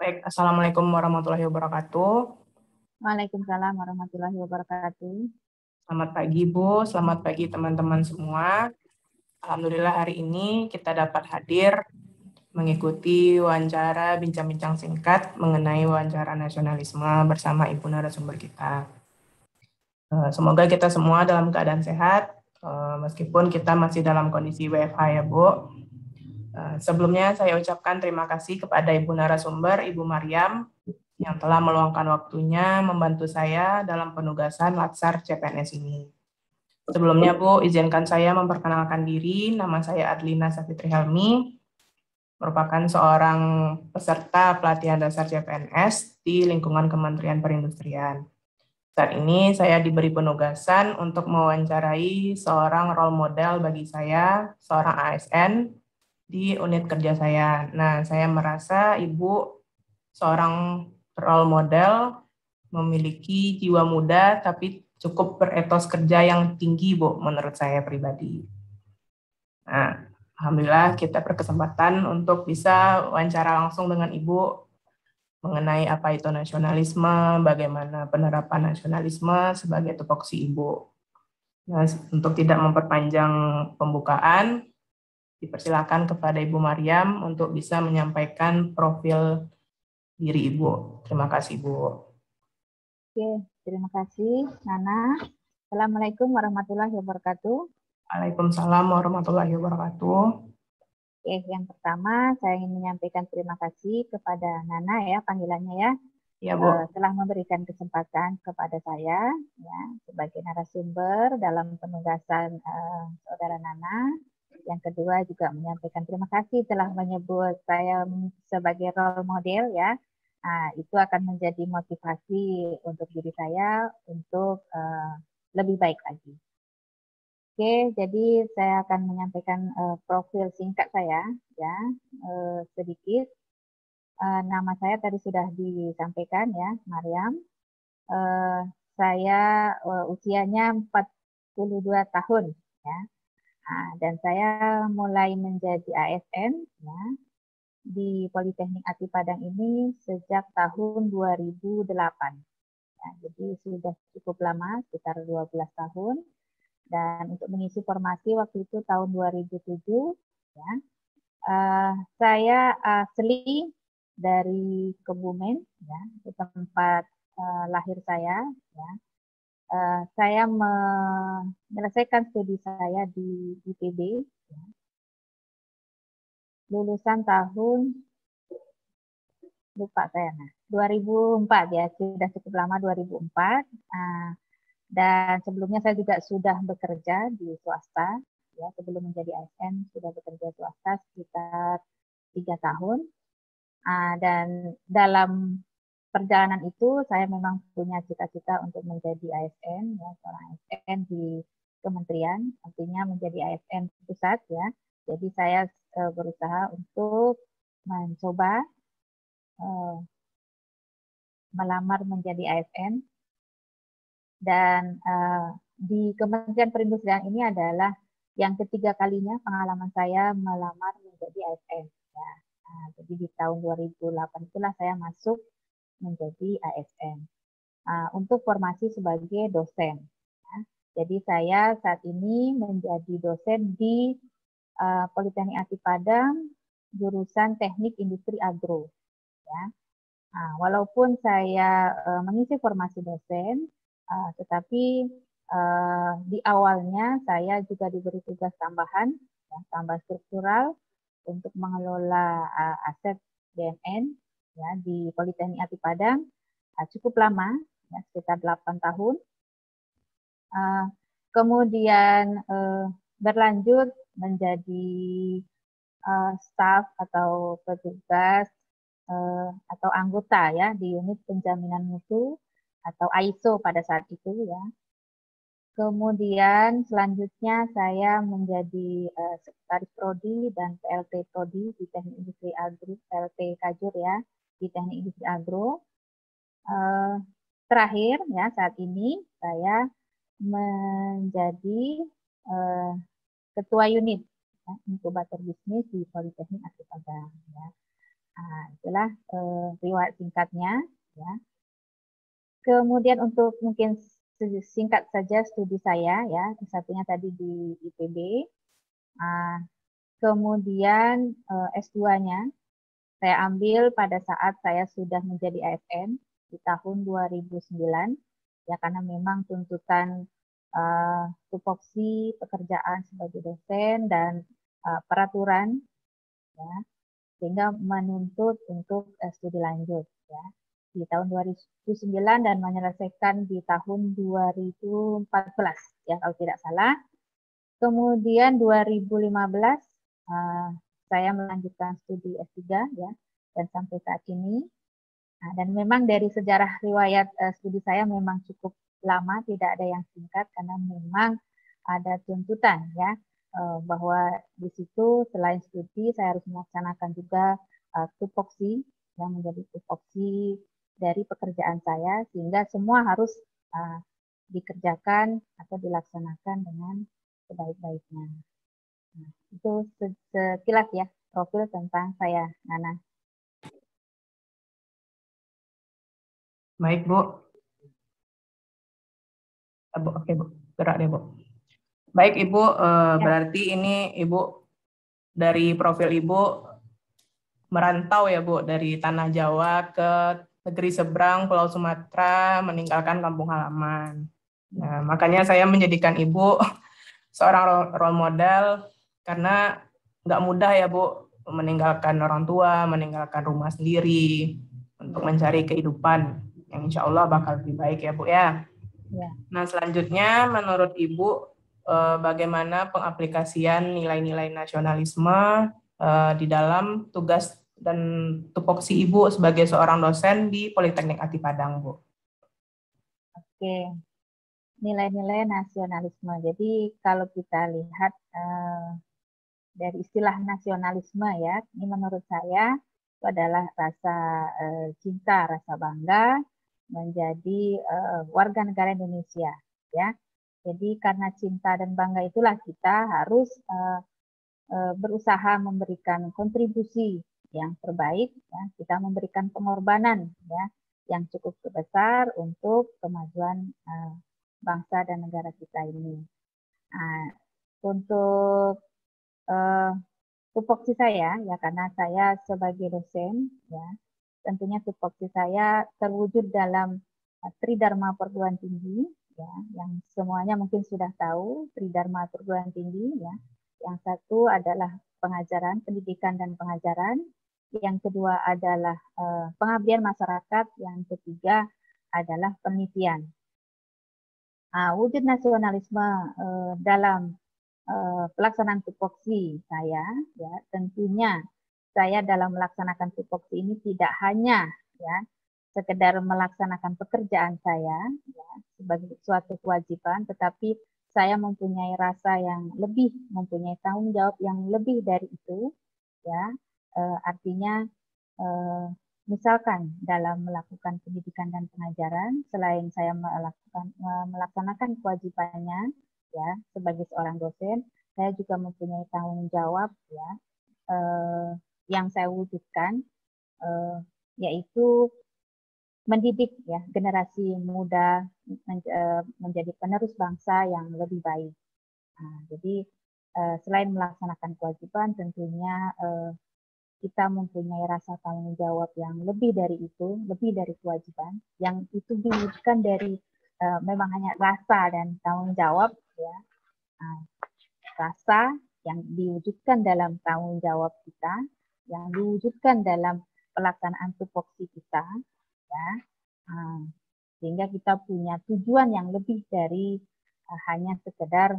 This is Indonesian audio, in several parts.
Baik, Assalamualaikum warahmatullahi wabarakatuh. Waalaikumsalam warahmatullahi wabarakatuh. Selamat pagi, Bu. Selamat pagi, teman-teman semua. Alhamdulillah hari ini kita dapat hadir mengikuti wawancara bincang-bincang singkat mengenai wawancara nasionalisme bersama Ibu narasumber kita. Semoga kita semua dalam keadaan sehat, meskipun kita masih dalam kondisi WFH ya, Bu. Sebelumnya saya ucapkan terima kasih kepada Ibu narasumber, Ibu Maryam, yang telah meluangkan waktunya membantu saya dalam penugasan Latsar CPNS ini. Sebelumnya, Bu, izinkan saya memperkenalkan diri. Nama saya Adlina Safitri Helmi, merupakan seorang peserta pelatihan dasar CPNS di lingkungan Kementerian Perindustrian. Saat ini saya diberi penugasan untuk mewawancarai seorang role model bagi saya, seorang ASN, di unit kerja saya. Nah, saya merasa Ibu seorang role model memiliki jiwa muda tapi cukup beretos kerja yang tinggi, Bu, menurut saya pribadi. Nah, alhamdulillah kita berkesempatan untuk bisa wawancara langsung dengan Ibu mengenai apa itu nasionalisme, bagaimana penerapan nasionalisme sebagai tupoksi Ibu. Nah, untuk tidak memperpanjang pembukaan, dipersilakan kepada Ibu Maryam untuk bisa menyampaikan profil diri Ibu. Terima kasih, Bu. Oke, terima kasih, Nana. Assalamualaikum warahmatullahi wabarakatuh. Waalaikumsalam warahmatullahi wabarakatuh. Oke, yang pertama saya ingin menyampaikan terima kasih kepada Nana ya, panggilannya ya, Ya, Bu. telah memberikan kesempatan kepada saya ya sebagai narasumber dalam penugasan saudara Nana. Yang kedua juga menyampaikan terima kasih telah menyebut saya sebagai role model ya. Nah, itu akan menjadi motivasi untuk diri saya untuk lebih baik lagi. Oke, jadi saya akan menyampaikan profil singkat saya ya sedikit. Nama saya tadi sudah disampaikan ya, Maryam. Eh, saya usianya 42 tahun ya. Nah, dan saya mulai menjadi ASN ya, di Politeknik Ati Padang ini sejak tahun 2008. Ya, jadi sudah cukup lama, sekitar 12 tahun. Dan untuk mengisi formasi waktu itu tahun 2007, ya, saya asli dari Kebumen, ya, itu tempat lahir saya. Ya. Saya menyelesaikan studi saya di IPB, ya, lulusan tahun lupa saya, nah 2004 ya, sudah cukup lama 2004. Dan sebelumnya saya juga sudah bekerja di swasta, ya sebelum menjadi ASN sudah bekerja swasta sekitar 3 tahun. Dan dalam perjalanan itu saya memang punya cita-cita untuk menjadi ASN, ya seorang ASN di kementerian, artinya menjadi ASN pusat ya. Jadi saya berusaha untuk mencoba melamar menjadi ASN dan di Kementerian Perindustrian ini adalah yang ketiga kalinya pengalaman saya melamar menjadi ASN. Ya. Jadi di tahun 2008 itulah saya masuk menjadi ASN untuk formasi sebagai dosen. Ya. Jadi saya saat ini menjadi dosen di Politeknik Ati Padang jurusan Teknik Industri Agro. Ya. Walaupun saya mengisi formasi dosen, tetapi di awalnya saya juga diberi tugas tambahan, ya, tambah struktural untuk mengelola aset BNN ya, di Politeknik Ati Padang cukup lama, ya, sekitar 8 tahun. Kemudian berlanjut menjadi staf atau petugas atau anggota ya di unit penjaminan mutu atau ISO pada saat itu ya. Kemudian selanjutnya saya menjadi sekretaris prodi dan PLT prodi di Teknik Industri Agro, PLT Kajur ya di Teknik Industri Agro. Terakhir ya saat ini saya menjadi ketua unit ya, inkubator bisnis di Politeknik Ati Padang. Ya. Itulah riwayat singkatnya. Ya. Kemudian untuk mungkin singkat saja studi saya, ya satunya tadi di IPB. Kemudian S2-nya saya ambil pada saat saya sudah menjadi ASN di tahun 2009, ya karena memang tuntutan tupoksi pekerjaan sebagai dosen dan peraturan, ya, sehingga menuntut untuk studi lanjut, ya, di tahun 2009 dan menyelesaikan di tahun 2014, ya kalau tidak salah. Kemudian 2015 saya melanjutkan studi S3, ya, dan sampai saat ini. Dan memang dari sejarah riwayat studi saya memang cukup lama, tidak ada yang singkat karena memang ada tuntutan, ya, bahwa di situ selain studi saya harus melaksanakan juga tupoksi yang menjadi tupoksi dari pekerjaan saya, sehingga semua harus dikerjakan atau dilaksanakan dengan sebaik-baiknya. Nah, itu sekilas ya profil tentang saya, Nana. Baik, Bu. Oke, Bu. Gerak deh, Bu. Baik, Ibu. Berarti ini Ibu dari profil Ibu merantau ya, Bu, dari tanah Jawa ke negeri seberang Pulau Sumatera, meninggalkan kampung halaman. Nah, makanya saya menjadikan Ibu seorang role model karena nggak mudah ya, Bu, meninggalkan orang tua, meninggalkan rumah sendiri untuk mencari kehidupan yang insya Allah bakal lebih baik ya, Bu ya. Nah, selanjutnya menurut Ibu bagaimana pengaplikasian nilai-nilai nasionalisme di dalam tugas dan tupoksi Ibu sebagai seorang dosen di Politeknik Ati Padang, Bu? Oke, nilai-nilai nasionalisme. Jadi kalau kita lihat dari istilah nasionalisme, ya, ini menurut saya itu adalah rasa cinta, rasa bangga menjadi warga negara Indonesia, ya. Jadi karena cinta dan bangga itulah kita harus berusaha memberikan kontribusi yang terbaik, ya. Kita memberikan pengorbanan, ya, yang cukup besar untuk kemajuan bangsa dan negara kita ini. Nah, untuk tupoksi saya, ya karena saya sebagai dosen, ya tentunya tupoksi saya terwujud dalam Tridharma Perguruan Tinggi, ya, yang semuanya mungkin sudah tahu Tridharma Perguruan Tinggi, ya. Yang satu adalah pengajaran, pendidikan dan pengajaran. Yang kedua adalah pengabdian masyarakat. Yang ketiga adalah penelitian. Wujud nasionalisme dalam pelaksanaan tupoksi saya, ya tentunya saya dalam melaksanakan tupoksi ini tidak hanya, ya, sekedar melaksanakan pekerjaan saya, ya, sebagai suatu kewajiban, tetapi saya mempunyai rasa yang lebih, mempunyai tanggung jawab yang lebih dari itu, ya, artinya misalkan dalam melakukan pendidikan dan pengajaran, selain saya melaksanakan kewajibannya, ya, sebagai seorang dosen, saya juga mempunyai tanggung jawab, ya, yang saya wujudkan, yaitu mendidik, ya, generasi muda menjadi penerus bangsa yang lebih baik. Nah, jadi selain melaksanakan kewajiban, tentunya kita mempunyai rasa tanggung jawab yang lebih dari itu, lebih dari kewajiban, yang itu diwujudkan dari memang hanya rasa dan tanggung jawab, ya. Rasa yang diwujudkan dalam tanggung jawab kita, yang diwujudkan dalam pelaksanaan tupoksi kita, ya, sehingga kita punya tujuan yang lebih dari hanya sekedar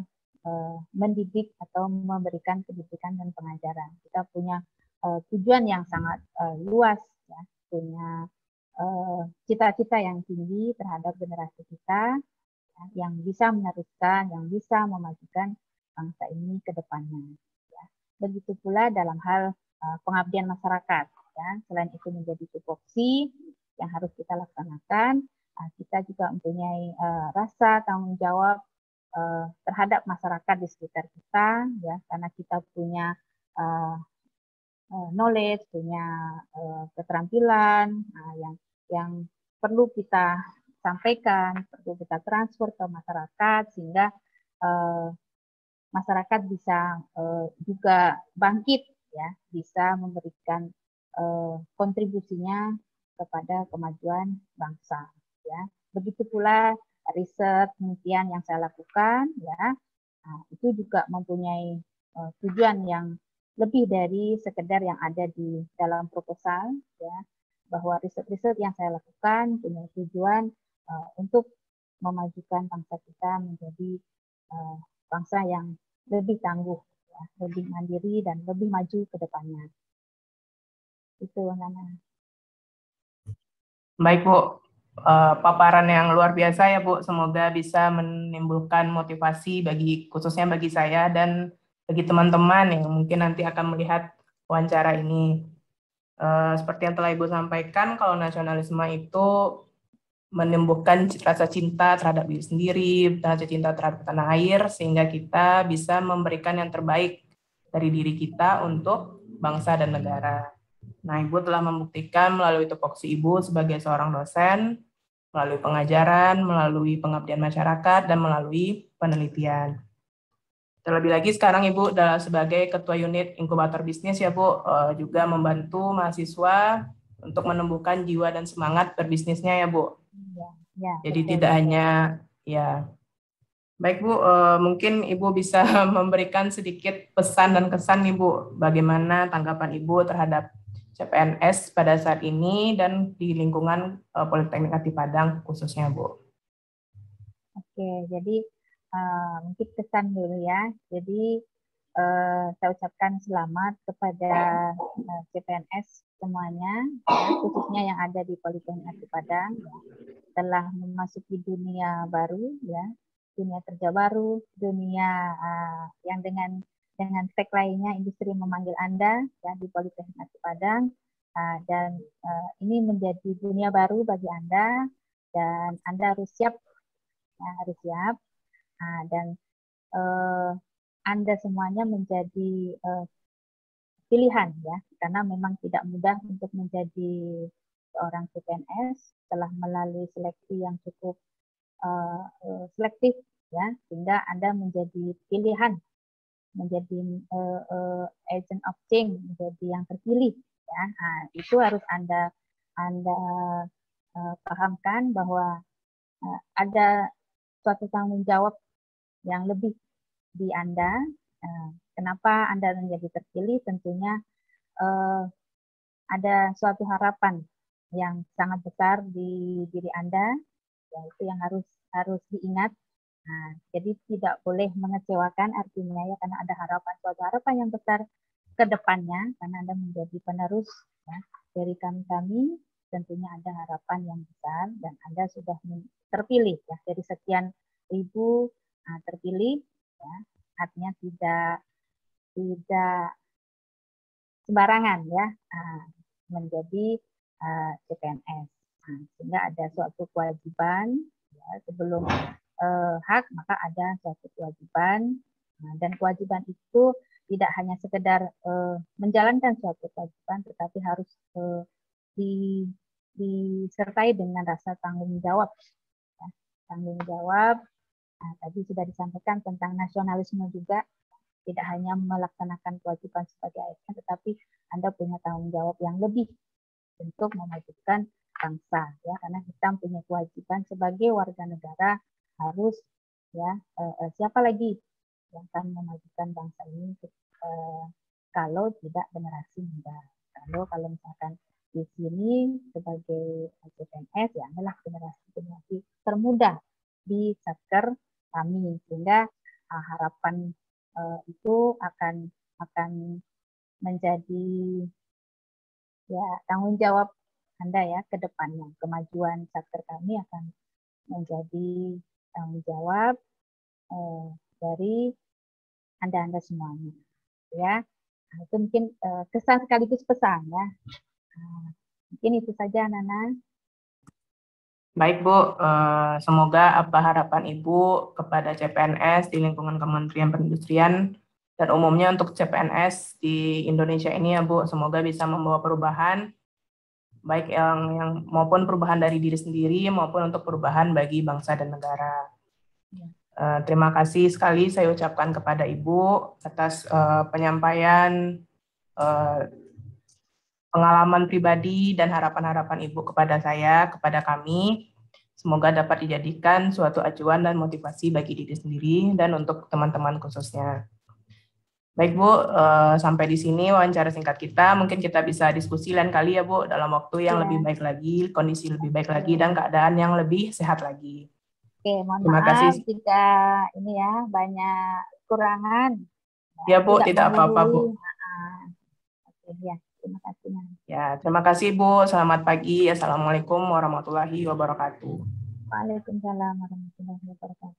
mendidik atau memberikan pendidikan dan pengajaran. Kita punya tujuan yang sangat luas, ya, punya cita-cita yang tinggi terhadap generasi kita, ya, yang bisa meneruskan, yang bisa memajukan bangsa ini ke depannya. Ya. Begitu pula dalam hal pengabdian masyarakat. Ya. Selain itu menjadi tupoksi yang harus kita laksanakan, kita juga mempunyai rasa tanggung jawab terhadap masyarakat di sekitar kita, ya, karena kita punya knowledge, punya keterampilan yang perlu kita sampaikan, perlu kita transfer ke masyarakat sehingga masyarakat bisa juga bangkit, ya, bisa memberikan kontribusinya kepada kemajuan bangsa, ya. Begitu pula riset penelitian yang saya lakukan, ya, itu juga mempunyai tujuan yang lebih dari sekedar yang ada di dalam proposal, ya, bahwa riset-riset yang saya lakukan punya tujuan untuk memajukan bangsa kita menjadi bangsa yang lebih tangguh, ya, lebih mandiri dan lebih maju ke depannya. Itu, Nana. Baik, Bu. Paparan yang luar biasa ya, Bu. Semoga bisa menimbulkan motivasi khususnya bagi saya dan bagi teman-teman yang mungkin nanti akan melihat wawancara ini. Seperti yang telah Ibu sampaikan, kalau nasionalisme itu menumbuhkan rasa cinta terhadap diri sendiri, rasa cinta terhadap tanah air, sehingga kita bisa memberikan yang terbaik dari diri kita untuk bangsa dan negara. Nah, Ibu telah membuktikan melalui tupoksi Ibu sebagai seorang dosen, melalui pengajaran, melalui pengabdian masyarakat, dan melalui penelitian. Terlebih lagi sekarang Ibu adalah sebagai Ketua Unit Inkubator Bisnis ya Bu, juga membantu mahasiswa untuk menumbuhkan jiwa dan semangat berbisnisnya ya Bu. Ya, Jadi betul, tidak betul. hanya, ya. Baik Bu, mungkin Ibu bisa memberikan sedikit pesan dan kesan Ibu, bagaimana tanggapan Ibu terhadap CPNS pada saat ini dan di lingkungan Politeknik Ati Padang khususnya Bu. Oke, jadi mungkin pesan dulu ya. Jadi saya ucapkan selamat kepada CPNS semuanya, ya, khususnya yang ada di Politeknik Ati Padang, ya, telah memasuki dunia baru, ya, dunia kerja baru, dunia yang dengan tag lainnya industri memanggil Anda, ya, di Politeknik Ati Padang, dan ini menjadi dunia baru bagi Anda dan Anda harus siap, ya, harus siap, dan Anda semuanya menjadi pilihan, ya, karena memang tidak mudah untuk menjadi seorang CPNS setelah melalui seleksi yang cukup selektif, ya, sehingga Anda menjadi pilihan, menjadi agent of change, menjadi yang terpilih, ya. Itu harus Anda pahamkan bahwa ada suatu tanggung jawab yang lebih di Anda. Kenapa Anda menjadi terpilih? Tentunya ada suatu harapan yang sangat besar di diri Anda, yaitu yang harus diingat. Jadi tidak boleh mengecewakan artinya, ya, karena ada suatu harapan yang besar ke depannya, karena Anda menjadi penerus, ya, dari kami tentunya ada harapan yang besar dan Anda sudah terpilih, ya, dari sekian ribu terpilih, ya, artinya tidak sembarangan, ya, menjadi CPNS. Sehingga ada suatu kewajiban, ya, sebelum hak maka ada suatu kewajiban, dan kewajiban itu tidak hanya sekedar menjalankan suatu kewajiban, tetapi harus disertai dengan rasa tanggung jawab, ya. Tanggung jawab, tadi sudah disampaikan tentang nasionalisme juga, tidak hanya melaksanakan kewajiban sebagai ASN, tetapi Anda punya tanggung jawab yang lebih untuk memajukan bangsa, ya, karena kita punya kewajiban sebagai warga negara harus, ya, siapa lagi yang akan memajukan bangsa ini kalau tidak generasi muda. Kalau misalkan di sini sebagai CPNS, ya, adalah generasi termuda di Satker kami, sehingga harapan itu akan menjadi, ya, tanggung jawab Anda, ya, ke depannya. Kemajuan Satker kami akan menjadi tanggung jawab dari Anda semuanya, ya. Itu mungkin kesan sekaligus pesan, ya. Mungkin itu saja, Nana. Baik Bu, semoga apa harapan Ibu kepada CPNS di lingkungan Kementerian Perindustrian dan umumnya untuk CPNS di Indonesia ini ya Bu, semoga bisa membawa perubahan baik yang maupun perubahan dari diri sendiri maupun untuk perubahan bagi bangsa dan negara. Terima kasih sekali saya ucapkan kepada Ibu atas penyampaian pengalaman pribadi dan harapan-harapan Ibu kepada saya, kepada kami. Semoga dapat dijadikan suatu acuan dan motivasi bagi diri sendiri dan untuk teman-teman khususnya. Baik Bu, sampai di sini wawancara singkat kita. Mungkin kita bisa diskusi lain kali ya Bu, dalam waktu yang lebih baik lagi, kondisi lebih baik lagi, dan keadaan yang lebih sehat lagi. Oke, mohon Terima maaf kasih. jika ini ya banyak kekurangan. Ya Bu, tidak apa-apa Bu. Oke, ya, terima kasih. Ya, terima kasih Bu. Selamat pagi. Assalamualaikum warahmatullahi wabarakatuh. Waalaikumsalam warahmatullahi wabarakatuh.